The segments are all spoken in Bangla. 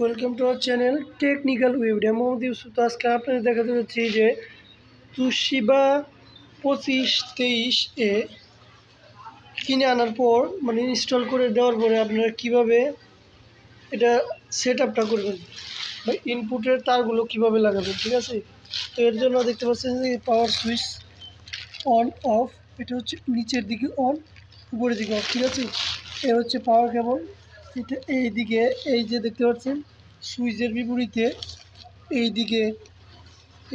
Welcome to our channel technical web আমি মোহাম্মদ ইউসুফ। তো আজকে আপনাদের দেখাতে যাচ্ছি যে তুশিবা 2523 এ কিনে আনার পর মানে ইনস্টল করে দেওয়ার পরে আপনারা কীভাবে এটা সেট আপটা করবেন বা ইনপুটের তারগুলো কীভাবে লাগাবেন, ঠিক আছে। তো এর জন্য দেখতে পাচ্ছেন যে পাওয়ার সুইচ অন অফ, এটা হচ্ছে নিচের দিকে অন, উপরের দিকে অফ, ঠিক আছে। এ হচ্ছে পাওয়ার কেবল, এটা এই দিকে, এই যে দেখতে পাচ্ছেন সুইচের বিপরীতে এই দিকে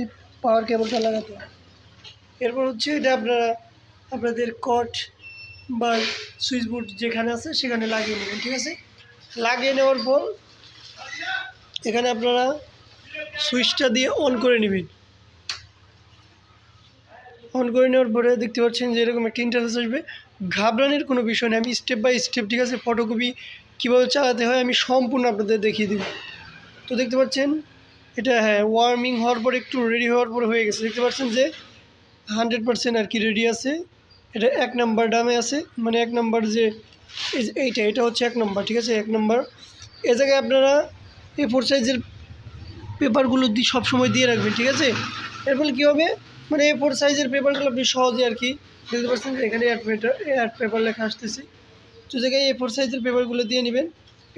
এই পাওয়ার কেবলটা লাগাতে হয়। এরপর হচ্ছে এটা আপনারা আপনাদের কট বা সুইচ বোর্ড যেখানে আছে সেখানে লাগিয়ে নেবেন, ঠিক আছে। লাগিয়ে নেওয়ার পর এখানে আপনারা সুইচটা দিয়ে অন করে নেবেন। অন করে নেওয়ার পরে দেখতে পাচ্ছেন যে এরকম একটা ইন্টারফেস আসবে। ঘাবড়ানোর কোনো বিষয় নেই, আমি স্টেপ বাই স্টেপ, ঠিক আছে, ফটোকপি কীভাবে চালাতে হয় আমি সম্পূর্ণ আপনাদের দেখিয়ে দেব। তো দেখতে পাচ্ছেন এটা ওয়ার্মিং হওয়ার পর একটু রেডি হওয়ার পর হয়ে গেছে। দেখতে পাচ্ছেন যে 100% আর কি রেডি আছে। এটা 1 নাম্বার ডামে আছে, মানে 1 নাম্বার যে এটা হচ্ছে 1 নাম্বার, ঠিক আছে, 1 নাম্বার। এ জায়গায় আপনারা A4 সাইজের পেপারগুলো সবসময় দিয়ে রাখবেন, ঠিক আছে। এর ফলে কী হবে, মানে A4 সাইজের পেপারগুলো আপনি সহজে আর কি দেখতে পাচ্ছেন যে এখানে অ্যাড পেপার লেখা আসতেছে। তো জায়গায় A4 সাইজের পেপারগুলো দিয়ে নেবেন।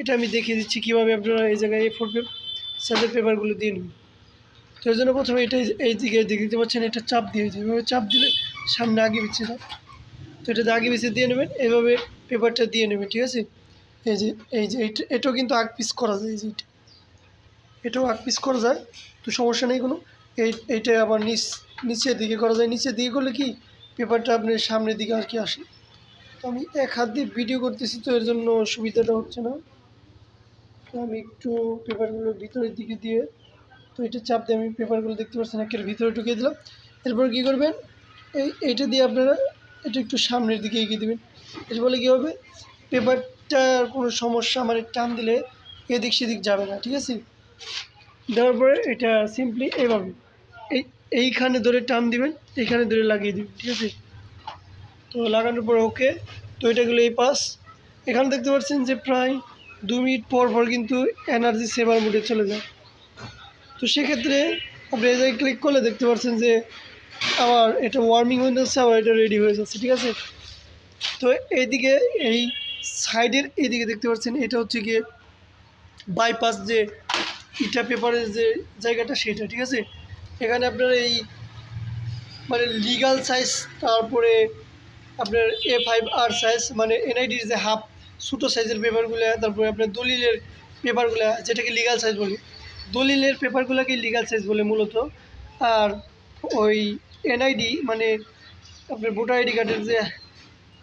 এটা আমি দেখিয়ে দিচ্ছি কীভাবে আপনারা এই জায়গায় A4 সাইজের পেপারগুলো দিয়ে নেবেন। তো এর জন্য প্রথমে এটা এই দিকে দেখতে পাচ্ছেন, এটা চাপ দিয়ে এভাবে চাপ দিলে সামনে আগে পিছিয়ে যায়। তো এটা আগে পিছিয়ে দিয়ে নেবেন, এইভাবে পেপারটা দিয়ে নেবেন, ঠিক আছে। এই যে এটাও কিন্তু আগ পিস করা যায়, এই যে এটাও আগ পিস করা যায়, তো সমস্যা নেই কোনো। এইটা আবার নিচের দিকে করা যায়, নিচের দিকে করলে কি পেপারটা আপনার সামনের দিকে আর কি আসে। তো আমি এক হাত দিয়ে ভিডিও করতেছি, তো এর জন্য সুবিধাটা হচ্ছে না। তো আমি একটু পেপারগুলো ভিতরের দিকে দিয়ে, তো এটা চাপ দিয়ে আমি পেপারগুলো দেখতে পাচ্ছেন একের ভিতরে ঢুকিয়ে দিলাম। এরপর কী করবেন, এইটা দিয়ে আপনারা এটা একটু সামনের দিকে এগিয়ে দেবেন। এর ফলে কী হবে, পেপারটার কোনো সমস্যা মানে টান দিলে এদিক সেদিক যাবে না, ঠিক আছে। দেওয়ার পরে এটা সিম্পলি এইভাবে এইখানে ধরে টান দিবেন, এইখানে ধরে লাগিয়ে দিবেন, ঠিক আছে। তো লাগানোর পর ওকে। তো এটা গেলো এই পাশ। এখানে দেখতে পাচ্ছেন যে প্রায় 2 মিনিট পর পর কিন্তু এনার্জি সেভার মোডে চলে যায়। তো সেক্ষেত্রে আপনি এই জায়গায় ক্লিক করলে দেখতে পাচ্ছেন যে আবার এটা ওয়ার্মিং হয়ে যাচ্ছে, আবার এটা রেডি হয়ে যাচ্ছে, ঠিক আছে। তো এইদিকে এই সাইডের এইদিকে দেখতে পাচ্ছেন এটা হচ্ছে গিয়ে বাইপাস, যে ইটা পেপারের যে জায়গাটা সেটা, ঠিক আছে। এখানে আপনার এই মানে লিগাল সাইজ, তারপরে আপনার A5R সাইজ মানে এনআইডির যে হাফ ছোটো সাইজের পেপারগুলো, তারপরে আপনার দলিলের পেপারগুলো যেটাকে লিগাল সাইজ বলে, দলিলের পেপারগুলোকে লিগাল সাইজ বলে মূলত। আর ওই এনআইডি মানে আপনার ভোটার আইডি কার্ডের যে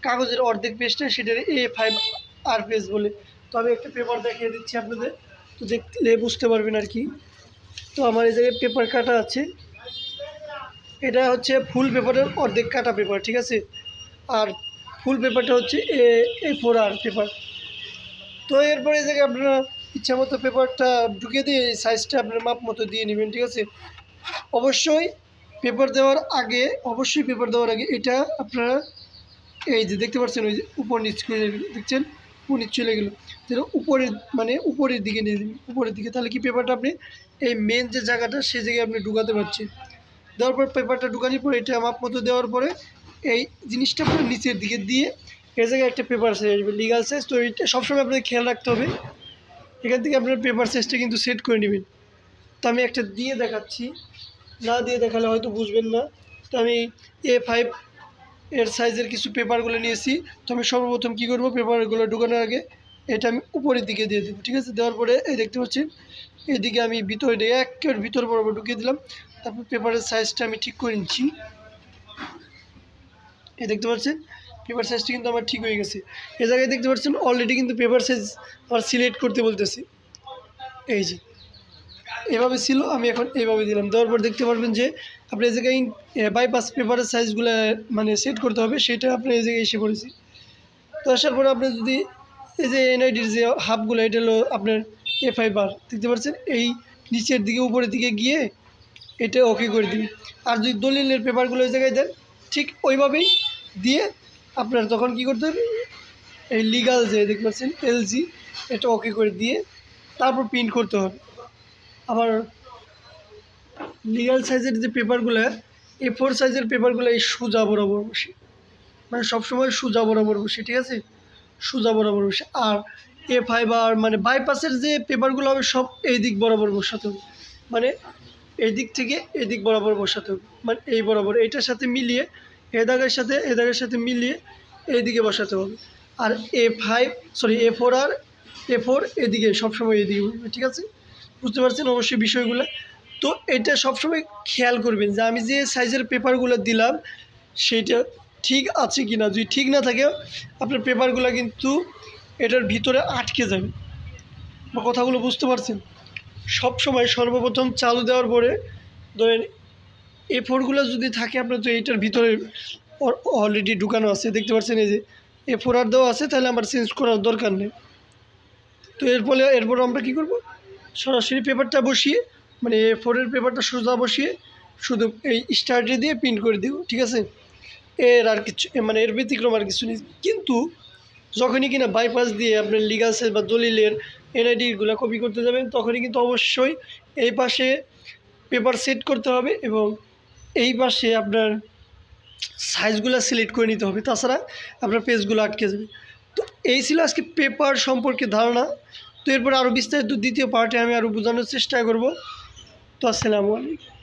কাগজের অর্ধেক পেজটা সেটার A5R পেজ বলে। তো আমি একটা পেপার দেখিয়ে দিচ্ছি আপনাদের, তো দেখলে বুঝতে পারবেন আর কি। তো আমার এই জায়গায় পেপার কাটা আছে, এটা হচ্ছে ফুল পেপারের অর্ধেক কাটা পেপার, ঠিক আছে। আর ফুল পেপারটা হচ্ছে A4R পেপার। তো এরপরে এই জায়গায় আপনারা ইচ্ছা মতো পেপারটা ঢুকিয়ে দিয়ে সাইজটা আপনার মাপ মতো দিয়ে নেবেন, ঠিক আছে। অবশ্যই পেপার দেওয়ার আগে এটা আপনারা এই যে দেখতে পাচ্ছেন ওই যে উপর নিচ করে দেখছেন, উপর নিচ চলে গেলো, যেন উপরের মানে উপরের দিকে নিয়ে দেবেন, উপরের দিকে, তাহলে কি পেপারটা আপনি এই মেন যে জায়গাটা সেই জায়গায় আপনি ঢুকাতে পারছেন। দেওয়ার পর পেপারটা ঢুকানোর পরে এটা মাপ মতো দেওয়ার পরে এই জিনিসটা পুরো নিচের দিকে দিয়ে এই জায়গায় একটা পেপার সাইজ আসবে লিগাল সাইজ। তো এইটা সবসময় আপনাদের খেয়াল রাখতে হবে, এখান থেকে আপনার পেপার সাইজটা কিন্তু সেট করে নেবেন। তো আমি একটা দিয়ে দেখাচ্ছি, না দিয়ে দেখালে হয়তো বুঝবেন না। তো আমি A5 এর সাইজের কিছু পেপারগুলো নিয়েছি। তো আমি সর্বপ্রথম কী করবো, পেপারগুলো ঢুকানোর আগে এটা আমি উপরের দিকে দিয়ে দেবো, ঠিক আছে। দেওয়ার পরে এই দেখতে পাচ্ছেন এদিকে আমি ভিতরে দিয়ে একের ভিতর বরাবর ঢুকিয়ে দিলাম। তারপর পেপারের সাইজটা আমি ঠিক করে নিচ্ছি, এই দেখতে পাচ্ছেন পেপার সাইজটা কিন্তু আমার ঠিক হয়ে গেছে। এই জায়গায় দেখতে পাচ্ছেন অলরেডি কিন্তু পেপার সাইজ আমার সিলেক্ট করতে বলতেছি, এই যে এভাবে ছিল, আমি এখন এইভাবে দিলাম। দেওয়ার পর দেখতে পারবেন যে আপনি এই জায়গায় বাইপাস পেপারের সাইজগুলো মানে সেট করতে হবে, সেটা আপনি এই জায়গায় এসে পড়েছি। তো আসার পরে আপনি যদি এই যে এনআইডির যে হাফগুলো, এটা হলো আপনার A5R দেখতে পাচ্ছেন, এই নিচের দিকে উপরের দিকে গিয়ে এটা ওকে করে দিন। আর যদি দলিলের পেপারগুলো ওই জায়গায় দেন ঠিক ওইভাবেই দিয়ে আপনার তখন কি করতে হবে, এই লিগাল যে দেখতে পাচ্ছেন LG এটা ওকে করে দিয়ে তারপর প্রিন্ট করতে হবে। আবার লিগ্যাল সাইজের যে পেপারগুলো, A4 সাইজের পেপারগুলো এই সোজা বরাবর বসে, মানে সবসময় সোজা বরাবর বসে, ঠিক আছে, সোজা বরাবর বসে। আর A5 আর মানে বাইপাসের যে পেপারগুলো হবে সব এই দিক বরাবর বসাতে হবে, মানে এই দিক থেকে এই দিক বরাবর বসাতে হবে, মানে এই বরাবর এইটার সাথে মিলিয়ে এ দাগের সাথে মিলিয়ে এই দিকে বসাতে হবে। আর A4 আর A4 এদিকে সবসময় এদিকে বসবে, ঠিক আছে, বুঝতে পারছেন অবশ্যই বিষয়গুলো। তো এটা সবসময় খেয়াল করবেন যে আমি যে সাইজের পেপারগুলো দিলাম সেইটা ঠিক আছে কি না। যদি ঠিক না থাকে আপনার পেপারগুলো কিন্তু এটার ভিতরে আটকে যাবে। বা কথাগুলো বুঝতে পারছেন? সবসময় সর্বপ্রথম চালু দেওয়ার পরে ধরেন A4গুলো যদি থাকে আপনার, তো এইটার ভিতরে অলরেডি ঢুকানো আছে, দেখতে পাচ্ছেন এই যে A4 আর দেওয়া আছে, তাহলে আমার চেঞ্জ করার দরকার নেই। তো এরপর আমরা কী করব, সরাসরি পেপারটা বসিয়ে, মানে A4-এর পেপারটা সোজা বসিয়ে শুধু এই স্টার্টে দিয়ে প্রিন্ট করে দিব, ঠিক আছে। আর কিছু মানে এর ব্যতিক্রম আর কিছু নেই। কিন্তু যখনই কিনা বাইপাস দিয়ে আপনার লিগ্যাল সাইজ বা দলিলের NID-গুলো কপি করতে যাবেন, তখনই কিন্তু অবশ্যই এই পাশে পেপার সেট করতে হবে এবং এই পাশে আপনার সাইজগুলো সিলেক্ট করে নিতে হবে, তাছাড়া আপনার পেজগুলো আটকে যাবে। তো এই ছিল আজকে পেপার সম্পর্কে ধারণা। তো এরপর আরও বিস্তারিত দ্বিতীয় পার্টে আমি আরও বোঝানোর চেষ্টা করব। তো আসসালামু আলাইকুম।